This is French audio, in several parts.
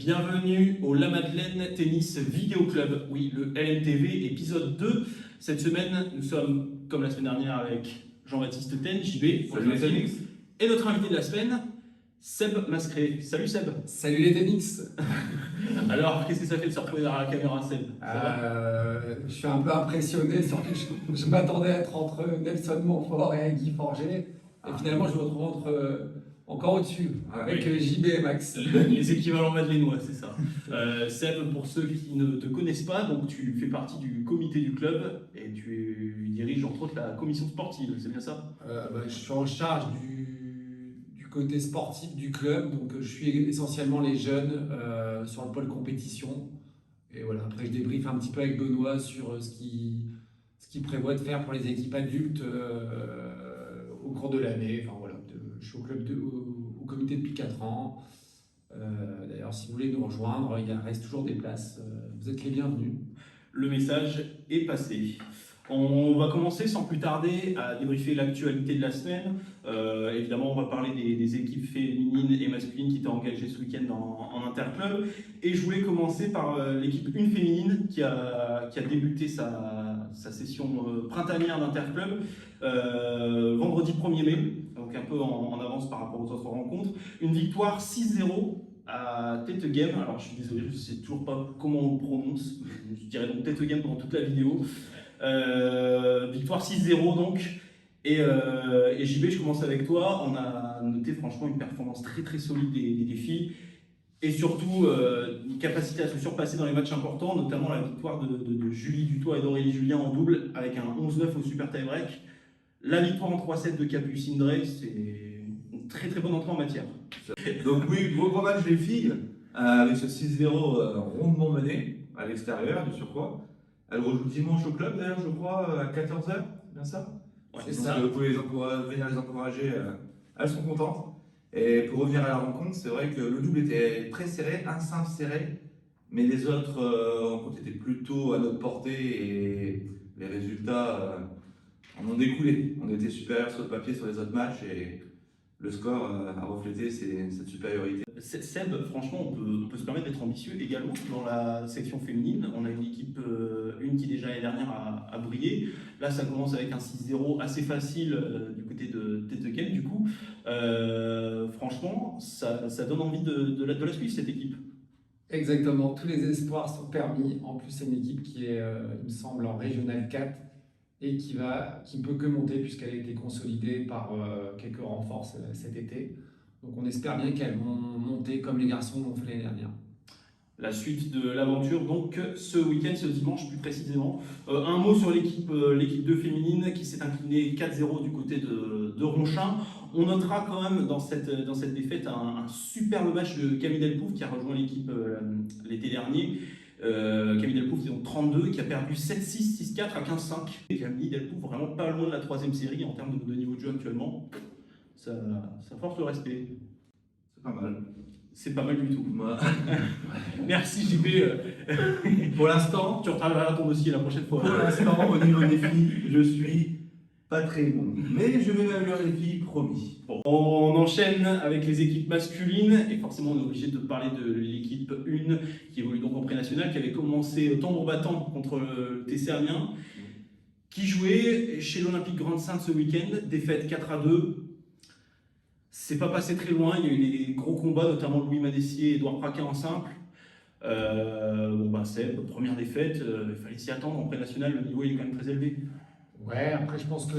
Bienvenue au La Madeleine Tennis Vidéo Club, oui, le LMTV épisode 2. Cette semaine, nous sommes, comme la semaine dernière, avec Jean-Baptiste Ten, JB, Salut les Tenix. Et notre invité de la semaine, Seb Mascret. Salut Seb. Salut les Tenix. Alors, qu'est-ce que ça fait de se retrouver derrière la caméra, Seb? Je suis un peu impressionné, surtout que je m'attendais à être entre Nelson Montfort et Guy Forget. Et finalement, je me retrouve encore au-dessus, avec JB et Max. Les équivalents madeleinois, c'est ça. Seb, pour ceux qui ne te connaissent pas, donc tu fais partie du comité du club et tu diriges entre autres la commission sportive, c'est bien ça? Je suis en charge du côté sportif du club, donc je suis essentiellement les jeunes sur le pôle compétition. Et voilà, après je débriefe un petit peu avec Benoît sur ce qu'il prévoit de faire pour les équipes adultes au cours de l'année. Enfin voilà, je suis au comité depuis 4 ans. D'ailleurs, si vous voulez nous rejoindre, il reste toujours des places. Vous êtes les bienvenus. Le message est passé. On va commencer sans plus tarder à débriefer l'actualité de la semaine. Évidemment, on va parler des équipes féminines et masculines qui étaient engagées ce week-end en interclub. Et je voulais commencer par l'équipe 1 féminine qui a débuté sa session printanière d'interclub vendredi 1er mai, donc un peu en avance par rapport aux autres rencontres. Une victoire 6-0 à Tettegem. Alors je suis désolé, je ne sais toujours pas comment on le prononce. Je dirais donc Tettegem pendant toute la vidéo. Victoire 6-0 donc. Et JB, je commence avec toi. On a noté franchement une performance très très solide des filles. Et surtout, une capacité à se surpasser dans les matchs importants, notamment la victoire de Julie Dutoit et d'Aurélie Julien en double, avec un 11-9 au super tie-break. La victoire en 3-7 de Capucine Drey, c'est une très très bonne entrée en matière. Donc oui, gros match des filles, avec ce 6-0 rondement mené à l'extérieur, de surcroît. Elles rejouent dimanche au club d'ailleurs, je crois, à 14h, c'est bien ça? Ouais, c'est ça. Vous pouvez venir les encourager, elles sont contentes. Et pour revenir à la rencontre, c'est vrai que le double était très serré, un simple serré, mais les autres rencontres étaient plutôt à notre portée et les résultats en ont découlé. On était supérieurs sur le papier sur les autres matchs et le score a reflété cette supériorité. Seb, franchement, on peut se permettre d'être ambitieux également dans la section féminine. On a une équipe, une qui déjà l'année dernière a brillé. Là, ça commence avec un 6-0 assez facile du côté de Tettegem, du coup. Franchement, ça donne envie de la suivre, cette équipe. Exactement, tous les espoirs sont permis. En plus, c'est une équipe qui est, il me semble, en Régional 4 et qui ne peut que monter puisqu'elle a été consolidée par quelques renforts cet été. Donc on espère bien qu'elles vont monter comme les garçons l'ont fait l'année dernière. La suite de l'aventure, donc ce week-end, ce dimanche plus précisément. Un mot sur l'équipe 2 féminine qui s'est inclinée 4-0 du côté de Ronchin. On notera quand même dans cette défaite un superbe match de Camille Delpouf qui a rejoint l'équipe l'été dernier. Camille Delpouf, c'est donc 32, qui a perdu 7-6, 6-4 à 15-5. Camille Delpouf, vraiment pas loin de la 3e série en termes de niveau de jeu actuellement. Ça force le respect. C'est pas mal. C'est pas mal du tout. Moi. Merci JB. Pour l'instant, tu retravailleras ton dossier la prochaine fois. Pour l'instant, au niveau des filles, je suis pas très bon. Mais je vais m'améliorer les filles, promis. Bon, on enchaîne avec les équipes masculines et forcément on est obligé de parler de l'équipe 1 qui évolue donc en pré-national, qui avait commencé tambour battant contre le TC Amiens, qui jouait chez l'Olympique Grande-Sainte ce week-end, défaite 4-2. C'est pas passé très loin, il y a eu des gros combats, notamment Louis Madessier et Edouard Praquin en simple. C'est la première défaite, il fallait s'y attendre. En pré-national, le niveau il est quand même très élevé. Ouais, après je pense que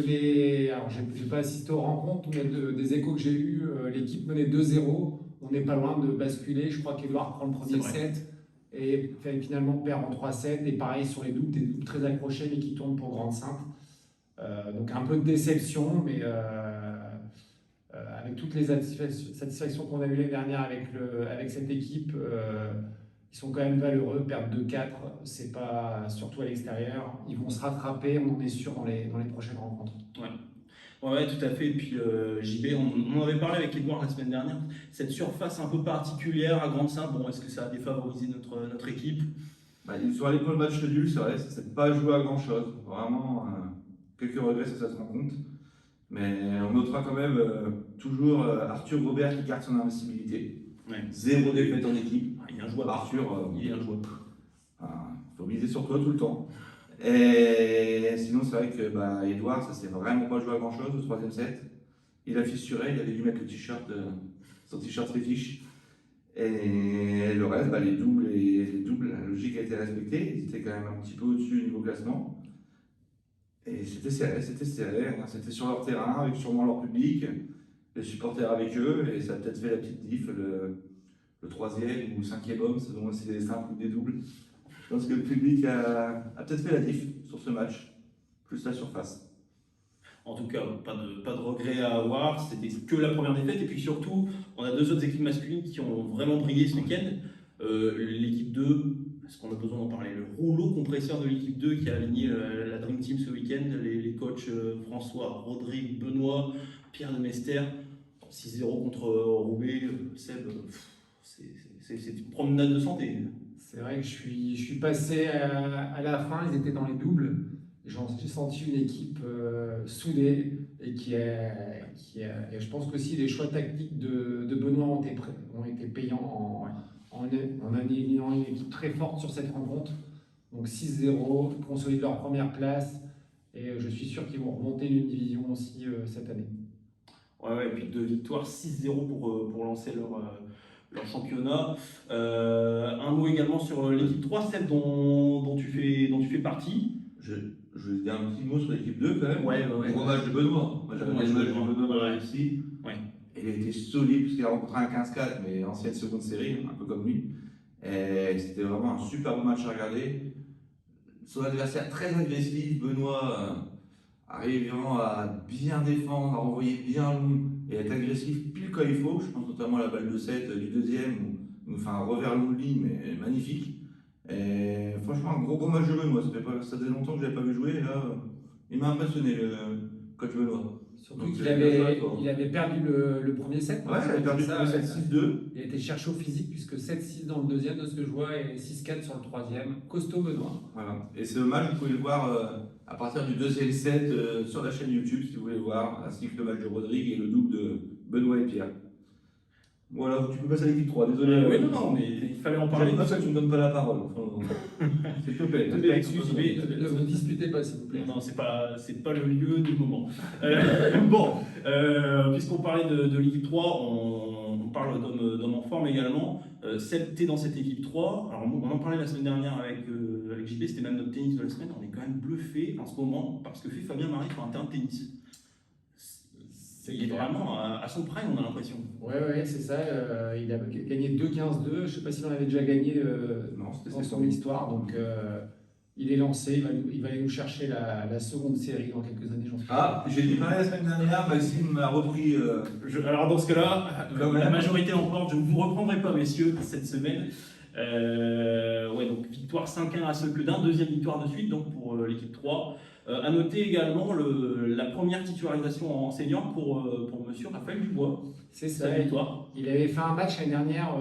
alors j'ai pas assisté aux rencontres, mais des échos que j'ai eus, l'équipe menait 2-0. On n'est pas loin de basculer. Je crois qu'Edouard prend le premier set et finalement perd en 3-7. Et pareil sur les doubles, des doubles très accrochés mais qui tournent pour Grande-Sainte. Donc un peu de déception, mais avec toutes les satisfactions qu'on a eues l'année dernière avec cette équipe, ils sont quand même valeureux. Perdre 2-4, c'est pas, surtout à l'extérieur. Ils vont se rattraper, on en est sûr, dans les prochaines rencontres. Ouais, tout à fait. Et puis JB, on en avait parlé avec Edouard la semaine dernière. Cette surface un peu particulière à Grande-Sainte, est-ce que ça a défavorisé notre équipe? Ils sont allés pour le match nul, c'est vrai, ça ne s'est pas joué à grand-chose. Vraiment, quelques regrets sur cette rencontre. Mais on notera quand même toujours Arthur Robert qui garde son invincibilité. Ouais. 0 défaite en équipe. Il est injouable. Arthur, Il est injouable. faut miser sur toi tout le temps. Et sinon, c'est vrai que Edouard, ça s'est vraiment pas joué à grand chose au troisième set. Il a fissuré, il avait dû mettre le t-shirt, son t-shirt fétiche. Et le reste, les doubles, la logique a été respectée. Ils étaient quand même un petit peu au-dessus au niveau classement. Et c'était serré. C'était sur leur terrain, avec sûrement leur public, les supporters avec eux, et ça a peut-être fait la petite diff, le troisième ou le cinquième homme, selon si c'est des simples ou des doubles. Je pense que le public a peut-être fait la diff sur ce match, plus la surface. En tout cas, pas de regret à avoir, c'était que la première défaite. Et puis surtout, on a deux autres équipes masculines qui ont vraiment brillé ce week-end. L'équipe 2, parce qu'on a besoin d'en parler, le rouleau compresseur de l'équipe 2 qui a aligné la Dream Team ce week-end, les coachs François, Rodrigue, Benoît, Pierre de Mester, 6-0 contre Roubaix, Seb, c'est une promenade de santé. C'est vrai que je suis passé à la fin, ils étaient dans les doubles. J'ai senti une équipe soudée et et je pense qu'aussi les choix tactiques de Benoît ont été payants en alignant une équipe très forte sur cette rencontre. Donc 6-0, ils consolident leur première place et je suis sûr qu'ils vont remonter d'une division aussi cette année. Ouais, et puis 2 victoires, 6-0 pour lancer leur championnat. Un mot également sur l'équipe 3, celle dont tu fais partie. Je vais dire un petit mot sur l'équipe 2 quand même. Ouais. Gros match de Benoît. Moi j'avais des matchs de Benoît ici. Ouais. Il a été solide puisqu'il a rencontré un 15-4, mais ancienne seconde série, un peu comme lui. Et c'était vraiment un super bon match à regarder. Son adversaire très agressif, Benoît, arrivant à bien défendre, à renvoyer bien long et être agressif pile quand il faut. Je pense notamment à la balle de 7 du deuxième, où il fait un revers long de ligne, mais magnifique. Et franchement, un gros match de Benoît. Ça faisait longtemps que je ne l'avais pas vu jouer. Et là, il m'a impressionné, le coach Benoît. Surtout qu'il avait perdu le premier set. Ouais, il avait perdu le premier set 6-2. Il a été cherché au physique, puisque 7-6 dans le deuxième, de ce que je vois, et 6-4 sur le troisième. Costaud Benoît. Voilà. Et ce match, vous pouvez le voir à partir du deuxième set sur la chaîne YouTube, si vous voulez voir, ainsi que le match de Rodrigue et le double de Benoît et Pierre. Voilà, tu peux passer à l'équipe 3, désolé. Oui, non, mais il fallait en parler. C'est pas ça que tu ne me donnes pas la parole. S'il te plaît. Ne vous disputez pas, s'il vous plaît. Non, c'est pas le lieu ni le moment. Puisqu'on parlait de l'équipe 3, on parle d'hommes en forme également. Seb, t'es dans cette équipe 3. Alors, on en parlait la semaine dernière avec JB, c'était même notre tennis de la semaine. On est quand même bluffé en ce moment parce que fait Fabien Marie sur un terrain de tennis. Il est vraiment à son prime, on a l'impression. Ouais, c'est ça. Il a gagné 2-15-2. Je ne sais pas s'il en avait déjà gagné dans son histoire. Donc, il est lancé. Il va aller nous chercher la seconde série dans quelques années, j'en suis sûr. J'ai dit pareil la semaine dernière. Maxime m'a repris. Alors, dans ce cas-là, la majorité l'emporte. Je ne vous reprendrai pas, messieurs, cette semaine. Donc victoire 5-1 à Sequedin, deuxième victoire de suite donc pour l'équipe 3. À noter également la première titularisation en senior pour monsieur Raphaël Dubois. C'est ça. Victoire. Il avait fait un match l'année dernière,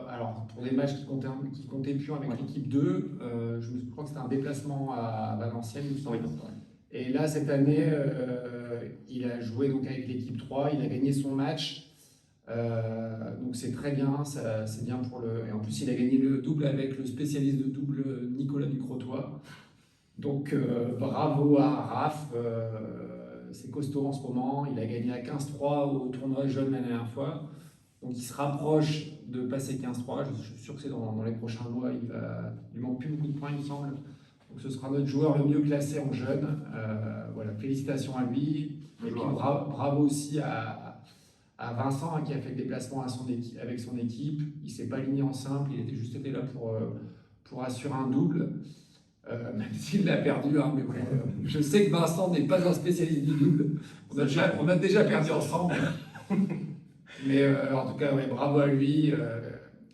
alors pour des matchs qui comptaient plus avec l'équipe 2. Je crois que c'était un déplacement à Valenciennes, il me semble. Et là, cette année, il a joué donc avec l'équipe 3, il a gagné son match. Donc c'est très bien, c'est bien pour le. Et en plus, il a gagné le double avec le spécialiste de double Nicolas Ducrotois. Donc bravo à Raph, c'est costaud en ce moment. Il a gagné à 15-3 au tournoi jeune la dernière fois. Donc il se rapproche de passer 15-3. Je suis sûr que c'est dans les prochains mois. Il lui manque plus beaucoup de points, il me semble. Donc ce sera notre joueur le mieux classé en jeune. Voilà, félicitations à lui. Et puis bravo aussi à Vincent qui a fait le déplacement avec son équipe. Il ne s'est pas aligné en simple, il était juste été là pour assurer un double. Même s'il l'a perdu, mais bon, je sais que Vincent n'est pas un spécialiste du double. On a déjà perdu ensemble. Mais en tout cas, bravo à lui.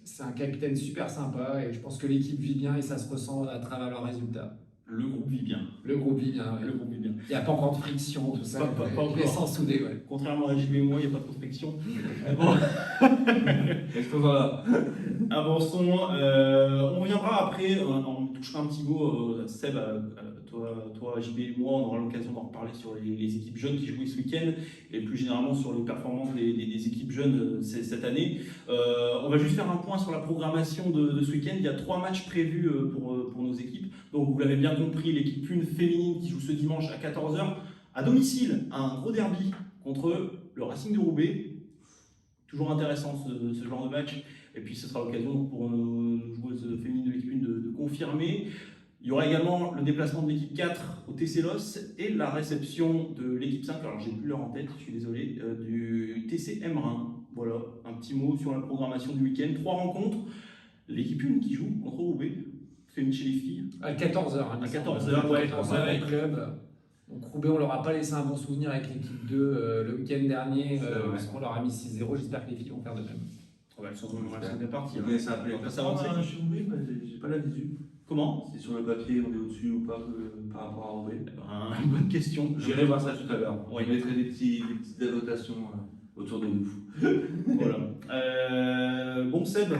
C'est un capitaine super sympa et je pense que l'équipe vit bien et ça se ressent à travers leurs résultats. Le groupe vit bien. Le groupe vit bien. Le groupe vit bien. Il n'y a pas encore de friction, tout ça. Pas encore. Les sens soudés, ouais. Contrairement à JB et moi, il n'y a pas de prospection. Avançons. On reviendra après, on touchera un petit mot, Seb, toi, JB et moi, on aura l'occasion d'en reparler sur les équipes jeunes qui jouaient ce week-end et plus généralement sur les performances des équipes jeunes cette année. On va juste faire un point sur la programmation de ce week-end. Il y a 3 matchs prévus pour nos équipes. Donc vous l'avez bien compris, l'équipe 1 féminine qui joue ce dimanche à 14h à domicile, un gros derby contre le Racing de Roubaix. Toujours intéressant ce genre de match. Et puis ce sera l'occasion pour nos joueuses féminines de l'équipe 1 de confirmer. Il y aura également le déplacement de l'équipe 4 au TC Los et la réception de l'équipe 5, alors j'ai plus l'heure en tête, je suis désolé, du TC Embrun. Voilà, un petit mot sur la programmation du week-end. 3 rencontres. L'équipe 1 qui joue contre Roubaix, féminine chez les filles. À 14h. À 14h, ouais, 14h au club. Donc Roubaix, on leur a pas laissé un bon souvenir avec l'équipe 2 le week-end dernier, parce qu'on leur a mis 6-0. J'espère que les filles vont faire de même. Ouais, elles sont bien parties. Vous connaissez un peu les classements chez Roubaix, mais j'ai pas la visu. Comment? Si sur le papier on est au-dessus ou pas par rapport à Roubaix. Une bonne question. J'irai voir ça tout à l'heure. Ouais. Je mettrai des petites annotations autour de nous. Voilà. Bon Seb,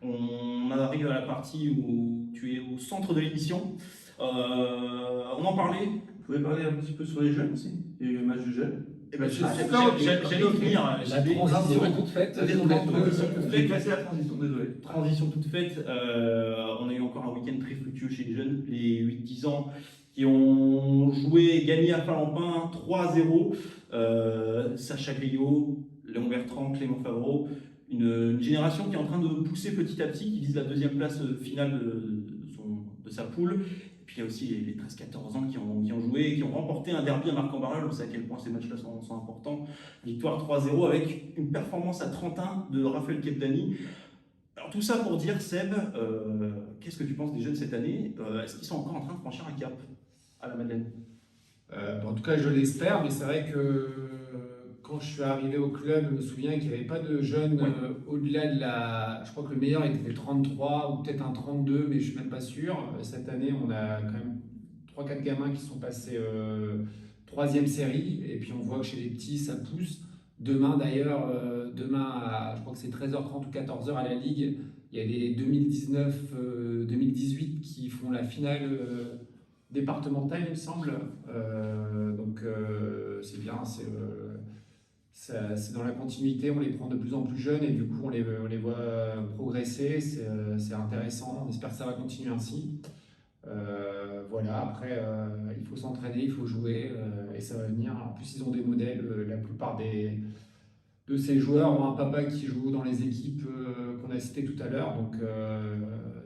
on arrive à la partie où tu es au centre de l'émission. On en parlait. Vous pouvez parler un petit peu sur les jeunes aussi, et le match du jeune. Eh ben, J'allais finir. La transition est toute faite. J'ai passé la transition, désolé. Transition toute faite. On a eu encore un week-end très fructueux chez les jeunes, les 8-10 ans qui ont joué, gagné à Palampin 3-0. Sacha Griot, Léon Bertrand, Clément Favreau. Une génération qui est en train de pousser petit à petit, qui vise la 2e place finale de sa poule. Et puis il y a aussi les 13-14 ans qui ont joué et qui ont remporté un derby à Marc-en-Barœul. On sait à quel point ces matchs-là sont importants. Victoire 3-0 avec une performance à 31 de Raphaël Kebdani. Alors tout ça pour dire, Seb, qu'est-ce que tu penses des jeunes cette année? Est-ce qu'ils sont encore en train de franchir un cap à la Madeleine? En tout cas, je l'espère, mais c'est vrai que quand je suis arrivé au club, je me souviens qu'il n'y avait pas de jeunes au-delà de la. Je crois que le meilleur était le 33 ou peut-être un 32, mais je ne suis même pas sûr. Cette année, on a quand même 3-4 gamins qui sont passés 3e série, et puis on voit que chez les petits, ça pousse. Demain d'ailleurs, je crois que c'est 13h30 ou 14h à la Ligue, il y a les 2019-2018 qui font la finale départementale, il me semble. Donc c'est bien, c'est dans la continuité, on les prend de plus en plus jeunes et du coup on les voit progresser, c'est intéressant, on espère que ça va continuer ainsi. Voilà, après il faut s'entraîner, il faut jouer et ça va venir. En plus ils ont des modèles, la plupart de ces joueurs ont un papa qui joue dans les équipes qu'on a citées tout à l'heure, donc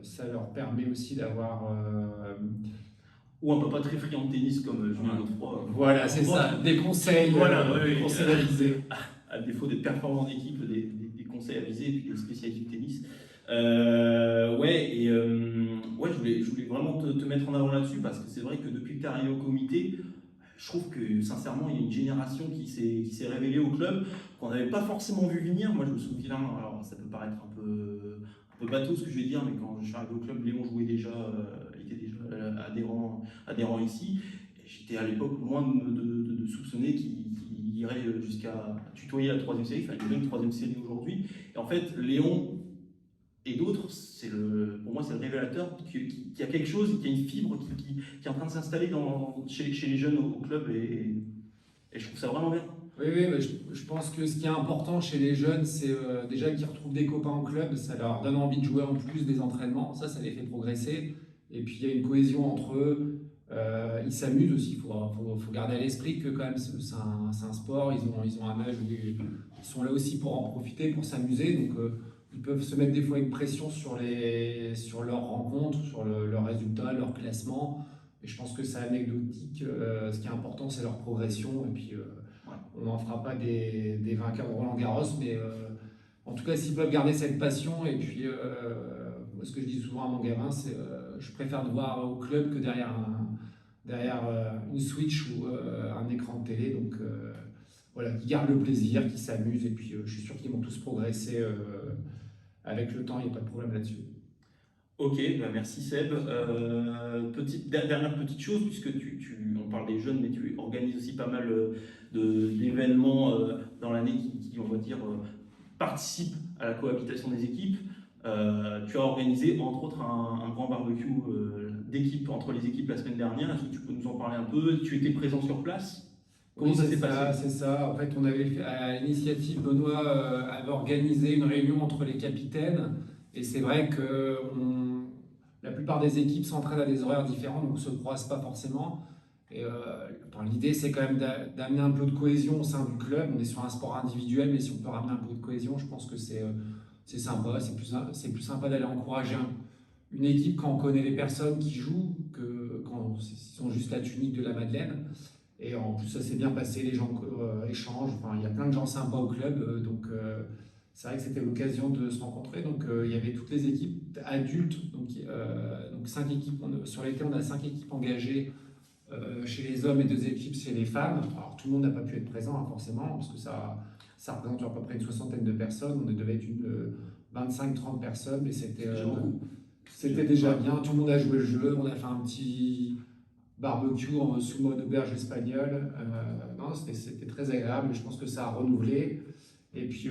ça leur permet aussi d'avoir... Ou un papa très friand de tennis comme Julien Godefroy. Voilà, c'est ça, des conseils, des conseils avisés. À défaut d'être performant d'équipe, des conseils avisés et puis des spécialistes du tennis. Je voulais vraiment te mettre en avant là-dessus parce que c'est vrai que depuis que tu es arrivé au comité, je trouve que sincèrement il y a une génération qui s'est révélée au club qu'on n'avait pas forcément vu venir. Moi je me souviens, alors ça peut paraître un peu bateau ce que je vais dire, mais quand je suis arrivé au club, Léon jouait déjà, était déjà adhérent ici. Et j'étais à l'époque loin de soupçonner qu'il irait jusqu'à tutoyer la 3e série, enfin il y a une 3e série aujourd'hui. Et en fait Léon et d'autres, pour moi c'est le révélateur qu'il y a quelque chose, qu'il y a une fibre qui est en train de s'installer chez les jeunes au club et je trouve ça vraiment bien. Oui, mais je pense que ce qui est important chez les jeunes, c'est déjà qu'ils retrouvent des copains au club, ça leur donne envie de jouer en plus des entraînements, ça les fait progresser. Et puis il y a une cohésion entre eux, ils s'amusent aussi, il faut garder à l'esprit que quand même c'est un sport, ils ont un âge où ils sont là aussi pour en profiter, pour s'amuser, donc ils peuvent se mettre des fois une pression sur leurs rencontres, sur leurs résultats, leur classement. Et je pense que c'est anecdotique. Ce qui est important, c'est leur progression. Et puis, on n'en fera pas des vainqueurs de Roland-Garros, mais en tout cas, s'ils peuvent garder cette passion. Et puis, moi, ce que je dis souvent à mon gamin, c'est je préfère le voir au club que derrière une Switch ou un écran de télé. Donc, voilà, qu'ils gardent le plaisir, qu'ils s'amusent. Et puis, je suis sûr qu'ils vont tous progresser. Avec le temps, il n'y a pas de problème là-dessus. Ok, merci Seb. Dernière petite chose, puisque on parle des jeunes, mais tu organises aussi pas mal d'événements dans l'année qui, on va dire, participent à la cohabitation des équipes. Tu as organisé entre autres un grand barbecue d'équipe entre les équipes la semaine dernière. Est-ce que tu peux nous en parler un peu? Tu étais présent sur place? Comment Oui, ça c'est s'est passé? c'est ça. En fait, on avait fait, à l'initiative, Benoît avait organisé une réunion entre les capitaines. Et c'est vrai que la plupart des équipes s'entraînent à des horaires différents, donc on ne se croise pas forcément. Et enfin, l'idée, c'est quand même d'amener un peu de cohésion au sein du club. On est sur un sport individuel, mais si on peut ramener un peu de cohésion, je pense que c'est sympa. C'est plus sympa d'aller encourager une équipe quand on connaît les personnes qui jouent que quand ils sont juste la tunique de la Madeleine. Et en plus, ça s'est bien passé, les gens échangent. Enfin, il y a plein de gens sympas au club, donc c'est vrai que c'était l'occasion de se rencontrer. Donc il y avait toutes les équipes adultes, donc 5 équipes. Sur l'été, on a 5 équipes engagées chez les hommes et 2 équipes chez les femmes. Alors tout le monde n'a pas pu être présent, hein, forcément, parce que ça représente à peu près une 60aine de personnes. On devait être 25-30 personnes, mais c'était déjà bien. Tout le monde a joué le jeu. On a fait un petit barbecue sous mode auberge espagnole. Non, c'était très agréable. Je pense que ça a renouvelé. Et puis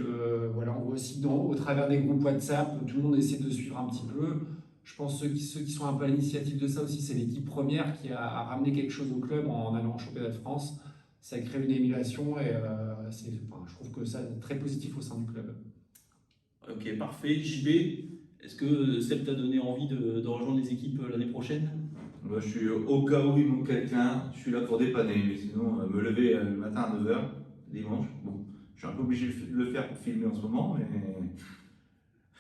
voilà, on voit aussi au travers des groupes WhatsApp, tout le monde essaie de suivre un petit peu. Je pense que ceux qui sont un peu à l'initiative de ça aussi, c'est l'équipe première qui a ramené quelque chose au club en allant au championnat de France. Ça crée une émulation et enfin, je trouve que ça est très positif au sein du club. Ok, parfait. JB, est-ce que Seb t'a donné envie de rejoindre les équipes l'année prochaine? Moi, je suis au cas où il manque quelqu'un, je suis là pour dépanner. Mais sinon, me lever le matin à 9 h, dimanche, bon, je suis un peu obligé de le faire pour filmer en ce moment, mais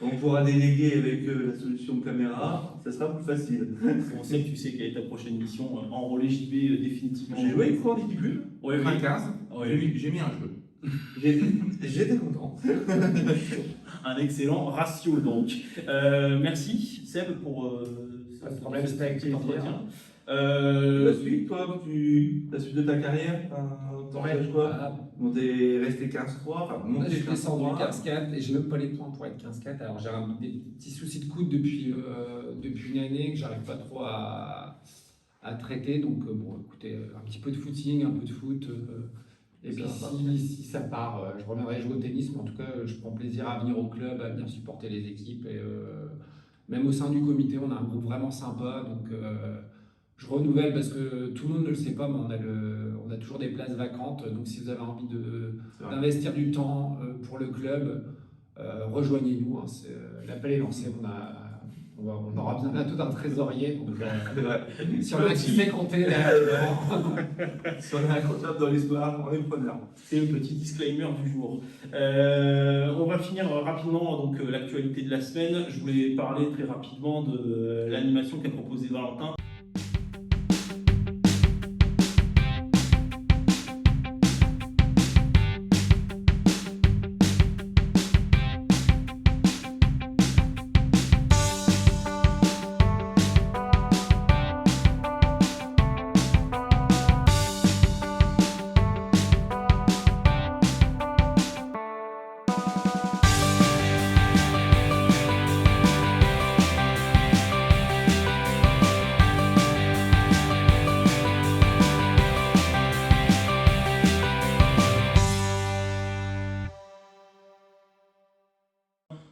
on pourra déléguer avec la solution caméra, ça sera plus facile. On sait que tu sais quelle est ta prochaine mission, enrôler JB définitivement. J'ai joué une fois en équipe 1, Ouais, oui. 15, Ouais. j'ai mis un jeu. J'étais content. Un excellent ratio donc. Merci Seb pour Pas de problème, c'était avec plaisir. entretien. La suite, toi, la suite de ta carrière, t'engages quoi? On est resté 15-3, enfin, Là, monté je suis descendu 15-3. 15-4 et j'ai même pas les points pour être 15-4. Alors j'ai des petits soucis de coude depuis une année que j'arrive pas trop à traiter. Donc bon, écoutez, un petit peu de footing, un peu de foot. Et puis si ça part, je reviendrai jouer au tennis. Mais en tout cas, je prends plaisir à venir au club, à venir supporter les équipes. Et même au sein du comité, on a un groupe vraiment sympa. Donc je renouvelle parce que tout le monde ne le sait pas, mais on a toujours des places vacantes. Donc si vous avez envie d'investir du temps pour le club, rejoignez-nous. Hein. L'appel est lancé. On aura besoin bientôt d'un trésorier. Donc, si on a qui sait compter, Si on a un comptable dans l'histoire, on est preneur. C'est le petit disclaimer du jour. On va finir rapidement donc l'actualité de la semaine. Je voulais parler très rapidement de l'animation qu'a proposée Valentin.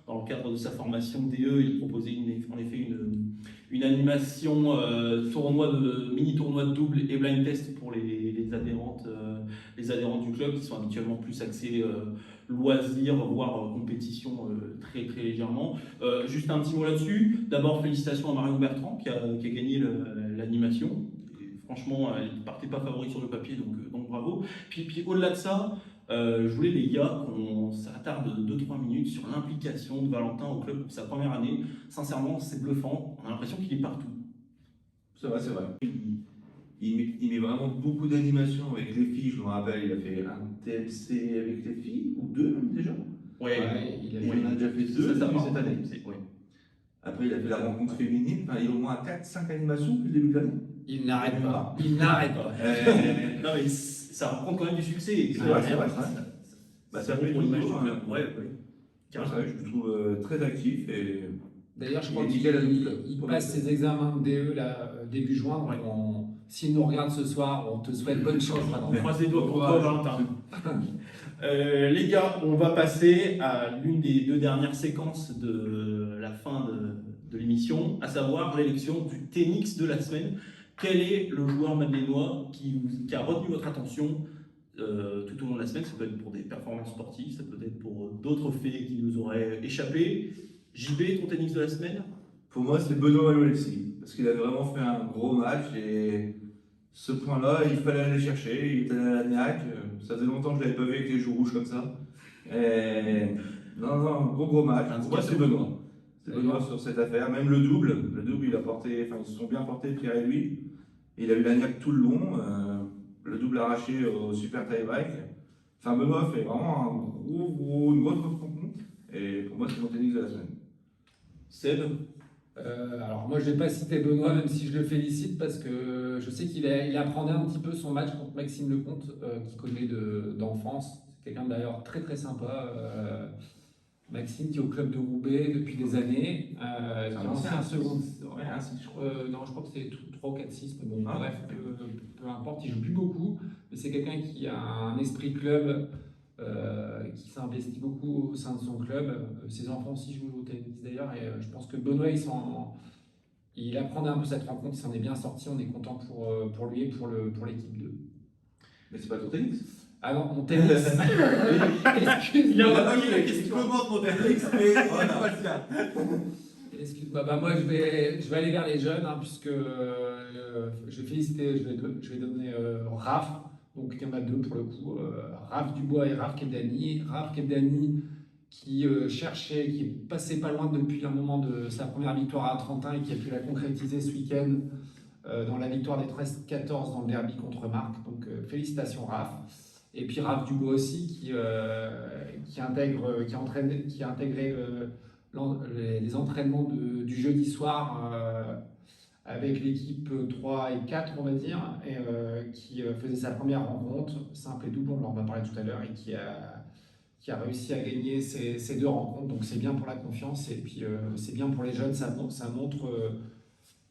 Dans le cadre de sa formation DE, il proposait en effet une animation mini-tournoi de double et blind test pour les adhérents du club qui sont habituellement plus axés loisirs, voire compétition très, très légèrement. Juste un petit mot là-dessus. D'abord, félicitations à Marion Bertrand qui a gagné l'animation. Franchement, elle ne partait pas favori sur le papier, donc bravo. Puis au-delà de ça, je voulais les gars qu'on s'attarde 2-3 minutes sur l'implication de Valentin au club pour sa première année. Sincèrement, c'est bluffant. On a l'impression qu'il est partout. C'est vrai, c'est vrai. Il met vraiment beaucoup d'animation avec les filles. Je me rappelle, il a fait un TLC avec les filles, ou 2 même déjà. Ouais, Il en a déjà fait 2 ça cette année. Ouais. Après, il a fait la rencontre féminine. Enfin, il a au moins 4-5 animations depuis le début de l'année. il n'arrête pas. Il n'arrête pas. Non, mais ça rencontre quand même du succès. C'est vrai. Ça fait pour l'image du club. Ouais. Je le trouve très actif et D'ailleurs, je Il crois est nickel à qu'il notre club. il passe ses examens de DE là, début juin. Donc s'il nous regarde ce soir, on te souhaite bonne chance. On croise les doigts pour toi, Valentin. Les gars, on va passer à l'une des 2 dernières séquences de la fin de l'émission, à savoir l'élection du Ténix de la semaine. Quel est le joueur madeleinois qui a retenu votre attention tout au long de la semaine? Ça peut être pour des performances sportives, ça peut être pour d'autres faits qui nous auraient échappé. JB, ton Ténix de la semaine? Pour moi, c'est Benoît Valolesi, parce qu'il avait vraiment fait un gros match et ce point-là, il fallait aller chercher. Il était à la niaque. Ça faisait longtemps que je ne l'avais pas vu avec les joues rouges comme ça. Et... Non, gros match. Pour moi, c'est Benoît. C'est Benoît sur cette affaire. Même le double, il a porté, ils se sont bien portés, Pierre et lui. Il a eu la niaque tout le long. Le double arraché au super tie-break. Enfin, Benoît fait vraiment une grosse rencontre. Et pour moi, c'est mon tennis de la semaine. Seb? Alors moi je vais pas citer Benoît même si je le félicite parce que je sais qu'il apprenait un petit peu son match contre Maxime Lecomte qu'il connaît d'enfance. C'est quelqu'un d'ailleurs très très sympa. Maxime qui est au club de Roubaix depuis des années. Qui a lancé un second. Ouais, non, je crois que c'est 3 ou 4, 6, mais bon, bref, peu importe, il joue plus beaucoup. Mais c'est quelqu'un qui a un esprit club. Qui s'investit beaucoup au sein de son club. Ses enfants aussi jouent au tennis d'ailleurs, et je pense que Benoît, il apprenait un peu cette rencontre, il s'en est bien sorti, on est content pour lui et pour l'équipe 2. Mais c'est pas ton tennis? Ah non, mon tennis. Il a pas dit la question. Comment mon tennis? Mais voilà, pas le cas. Excuse-moi, moi je vais aller vers les jeunes, puisque je vais donner Raph. Donc il y en a 2 pour le coup, Raph Dubois et Raph Kebdani. Raph Kebdani qui est passé pas loin depuis un moment de sa première victoire à Trentin et qui a pu la concrétiser ce week-end dans la victoire des 13-14 dans le derby contre Marc. Donc félicitations Raph. Et puis Raph Dubois aussi qui a intégré les entraînements du jeudi soir avec l'équipe 3 et 4, on va dire, et qui faisait sa première rencontre, simple et double, on en a parlé tout à l'heure, et qui a réussi à gagner ces 2 rencontres. Donc c'est bien pour la confiance, et puis c'est bien pour les jeunes, ça montre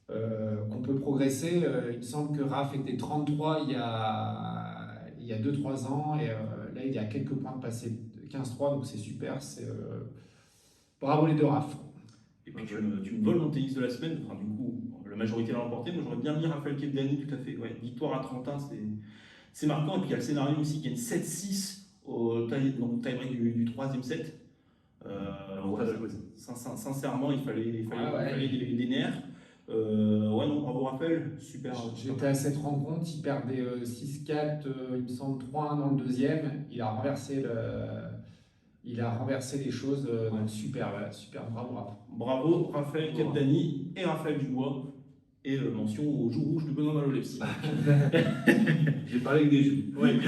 qu'on peut progresser. Il me semble que Raph était 33 il y a 2-3 ans, et là il est à quelques points de passer 15-3, donc c'est super. Bravo les 2 Raph. Et puis tu me voles mon tennis de la semaine, enfin, du coup, la majorité l'a remporté. Moi j'aurais bien mis Raphaël Kebdani, tout à fait. Ouais, victoire à Trentin, c'est marquant. Et puis il y a le scénario aussi qui est une 7-6 au tie-break du 3e set. Sincèrement, il fallait des nerfs. Ouais, non, bravo Raphaël, super. J'étais à cette rencontre, il perdait 6-4, il me semble 3-1 dans le 2e. Il a renversé les choses, donc super, bravo Raph. Bravo Raphaël Kebdani et Raphaël Dubois. Et mention aux joues rouges de Benoît Valolesi. J'ai parlé avec des joues. Oui.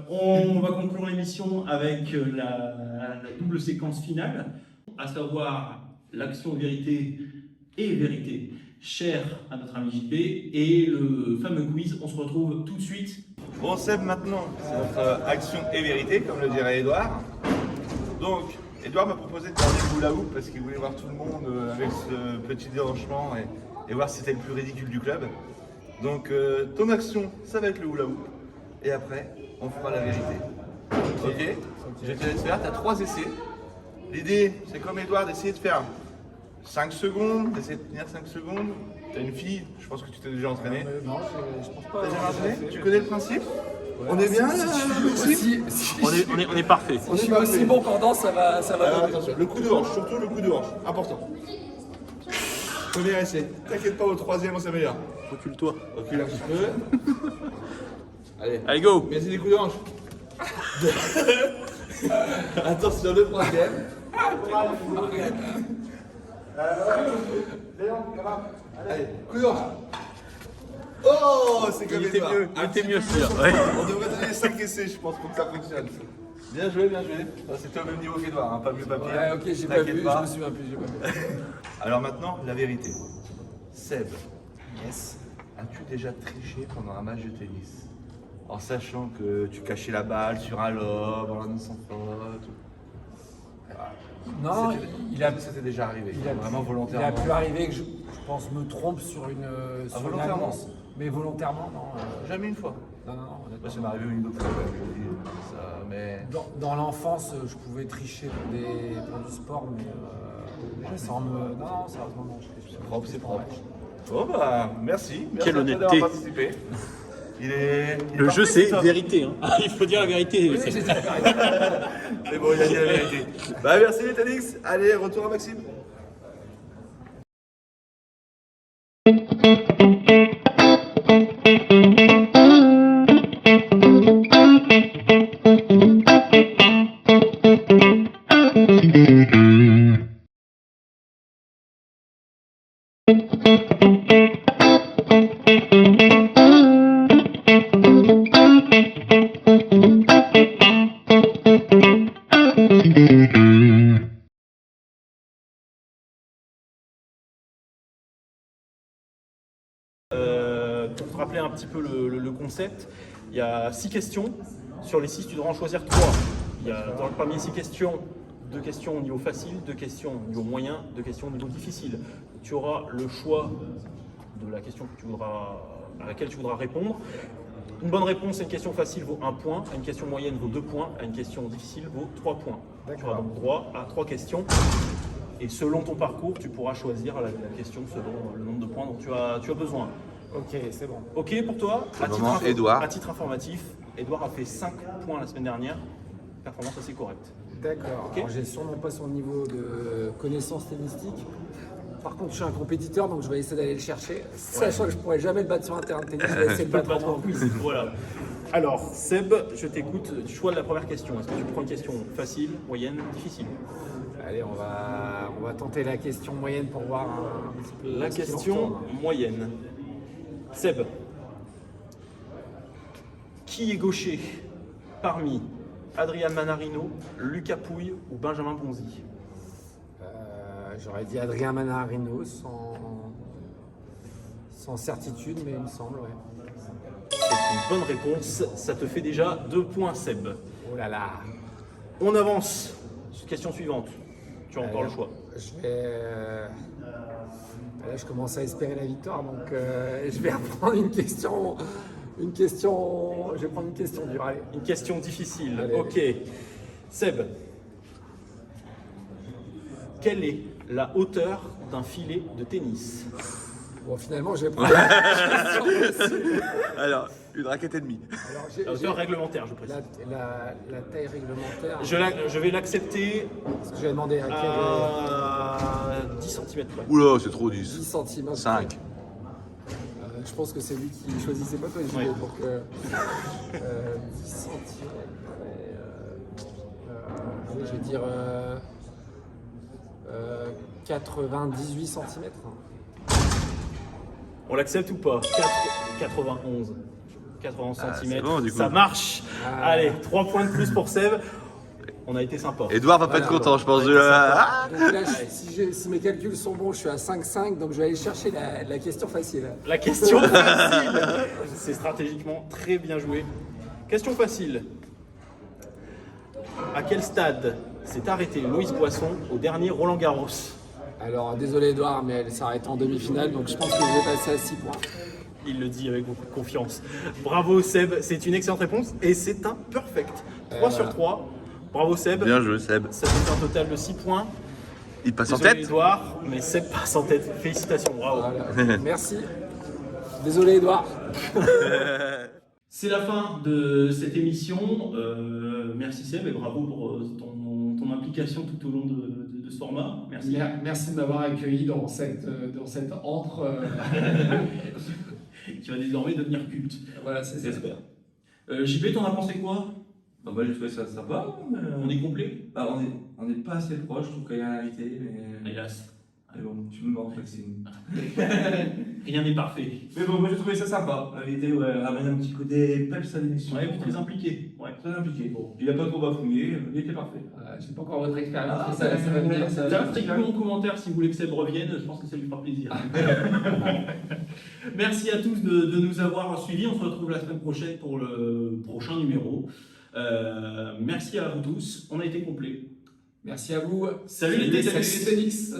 On va conclure l'émission avec la double séquence finale, à savoir l'action vérité et vérité, chère à notre ami JP, et le fameux quiz. On se retrouve tout de suite. Bon Seb, maintenant, c'est notre action et vérité, comme le dirait Edouard. Donc, Edouard m'a proposé de garder le hula hoop parce qu'il voulait voir tout le monde avec ce petit déhanchement et voir si c'était le plus ridicule du club. Donc, ton action, ça va être le hula hoop. Et après, on fera la vérité. Ok? Je te laisse faire, tu as 3 essais. L'idée, c'est comme Edouard, d'essayer de faire 5 secondes, d'essayer de tenir 5 secondes. T'as une fille, je pense que tu t'es déjà entraîné. Non, je pense pas. T'as déjà entraîné? Tu connais le principe? Ouais. On est bien là? On est parfait. Si je suis aussi bon qu'en danse, ça va. Alors attention, le coup de hanche, surtout le coup de hanche, important. Premier essai. T'inquiète pas, au 3e, on s'améliore. Recule-toi. Recule un petit peu. Allez, go! Merci des coups de hanche. Attention, le 3e. Allez, coup de hanche. Oh, c'est comme Edouard. Il était mieux celui-là. Ouais. On devrait donner 5 essais, je pense, pour que ça fonctionne. Bien joué, bien joué. C'était au même niveau qu'Edouard, hein, pas mieux papier. Ouais, ok, j'ai pas vu, je me souviens plus, j'ai pas vu. Alors maintenant, la vérité. Seb, as-tu déjà triché pendant un match de tennis? En sachant que tu cachais la balle sur un lob, en l'annonçant faute. Non, C'était déjà arrivé, vraiment il volontairement. a pu arriver que je pense me trompe sur une volontairement. annonce. Mais volontairement, non. Jamais une fois. Non, honnêtement. Ça m'est arrivé une autre fois, ouais, je vous dis, ça, mais... Dans l'enfance, je pouvais tricher pour du sport, mais sans me. Non, sérieusement, non. C'est propre, c'est propre. Bon, bah, merci. Quelle à toi d'avoir honnêteté. participé. Le jeu, c'est ça. vérité. Hein. Il faut dire la vérité. Oui, j'ai dit la vérité. C'est bon, il a dit la vérité. Bah, merci les Tanix. Allez, retour à Maxime. Pour te rappeler un petit peu le concept, il y a 6 questions. Sur les 6, tu devras en choisir 3. Il y a dans le premier 6 questions, 2 questions au niveau facile, 2 questions au niveau moyen, 2 questions au niveau difficile. Tu auras le choix de la question à laquelle tu voudras répondre. Une bonne réponse à une question facile vaut 1 point, à une question moyenne vaut 2 points, à une question difficile vaut 3 points. Tu auras donc droit à 3 questions. Et selon ton parcours, tu pourras choisir la question selon le nombre de points dont tu as besoin. Ok, c'est bon. Ok pour toi? Edouard. À titre informatif, Edouard a fait 5 points la semaine dernière. Performance assez correcte. D'accord. Ok. Alors, j'ai sûrement pas son niveau de connaissance tennistique. Par contre, je suis un compétiteur, donc je vais essayer d'aller le chercher. Sachant que je pourrais jamais le battre sur un terrain de tennis, je vais essayer de le battre en plus. Voilà. Alors, Seb, je t'écoute. Choix de la première question. Est-ce que tu prends une question facile, moyenne, difficile? Allez, on va tenter la question moyenne pour voir un petit peu. La ce qu'il en question retourne. moyenne. Seb, qui est gaucher parmi Adrian Manarino, Lucas Pouille ou Benjamin Bonzi? J'aurais dit Adrien Manarino sans certitude, mais il me semble, ouais. C'est une bonne réponse. Ça te fait déjà 2 points, Seb. Oh là là. On avance. Question suivante. Tu as encore le choix. Je vais. Là, je commence à espérer la victoire, donc je vais reprendre une question. Je vais prendre une question dure. Allez. Une question difficile. Allez. Ok. Seb, quelle est la hauteur d'un filet de tennis? Bon, finalement, je vais prendre la question. Alors, une raquette et demie. Alors, La hauteur réglementaire, je précise. la taille réglementaire. Je vais l'accepter Parce que j'ai demandé à quel. à 10 cm. Oula, c'est trop 10. 10 cm. 5. Je pense que c'est lui qui choisissait pas toi, Ouais. donc 10 cm. Je vais dire 98 cm. On l'accepte ou pas? 91. 91 cm. c'est bon, du coup. Ça marche. Ah. Allez, 3 points de plus pour Seb. On a été sympa. Edouard va pas Voilà, être content, je pense. ouais, Ah Donc là, si mes calculs sont bons, je suis à 5,5, donc je vais aller chercher la question facile. La question facile. C'est stratégiquement très bien joué. Question facile. À quel stade s'est arrêté Loïs Boisson au dernier Roland Garros? Alors, désolé Edouard, mais elle s'arrête en demi-finale, donc je pense que je vais passer à 6 points. Il le dit avec beaucoup de confiance. Bravo Seb, c'est une excellente réponse et c'est un perfect. 3 sur 3. Bravo Seb. Bien joué, Seb. Ça fait un total de 6 points. Il passe en Désolé tête. Edouard, mais Seb passe en tête. Félicitations, bravo. Voilà. Merci. Désolé Edouard. C'est la fin de cette émission. Merci Seb et bravo pour ton implication tout au long de ce format. Merci. Merci de m'avoir accueilli dans cette entre. Qui va désormais devenir culte. Voilà, c'est ça. J'espère. JP, t'en as pensé quoi? Bah, j'ai trouvé ça sympa. On est complet? On n'est pas assez proche, je trouve qu'il y a un invité, mais. Hélas. Mais bon, tu me manques, Maxime. Rien n'est parfait. Mais bon, moi j'ai trouvé ça sympa. L'invité, ouais, ramène un petit côté peps à l'émission. Ouais, puis très impliqué. Ouais. Très impliqué. Bon, il a pas trop bafouillé, il était parfait. J'ai pas encore votre expérience, Ah, mais ça va venir. Ça va venir. Dites-nous en commentaire si vous voulez que Seb revienne, je pense que ça lui fera plaisir. Merci à tous de nous avoir suivis. On se retrouve la semaine prochaine pour le prochain numéro. Merci à vous tous, on a été complet. Merci à vous. Salut les Salut les Félix.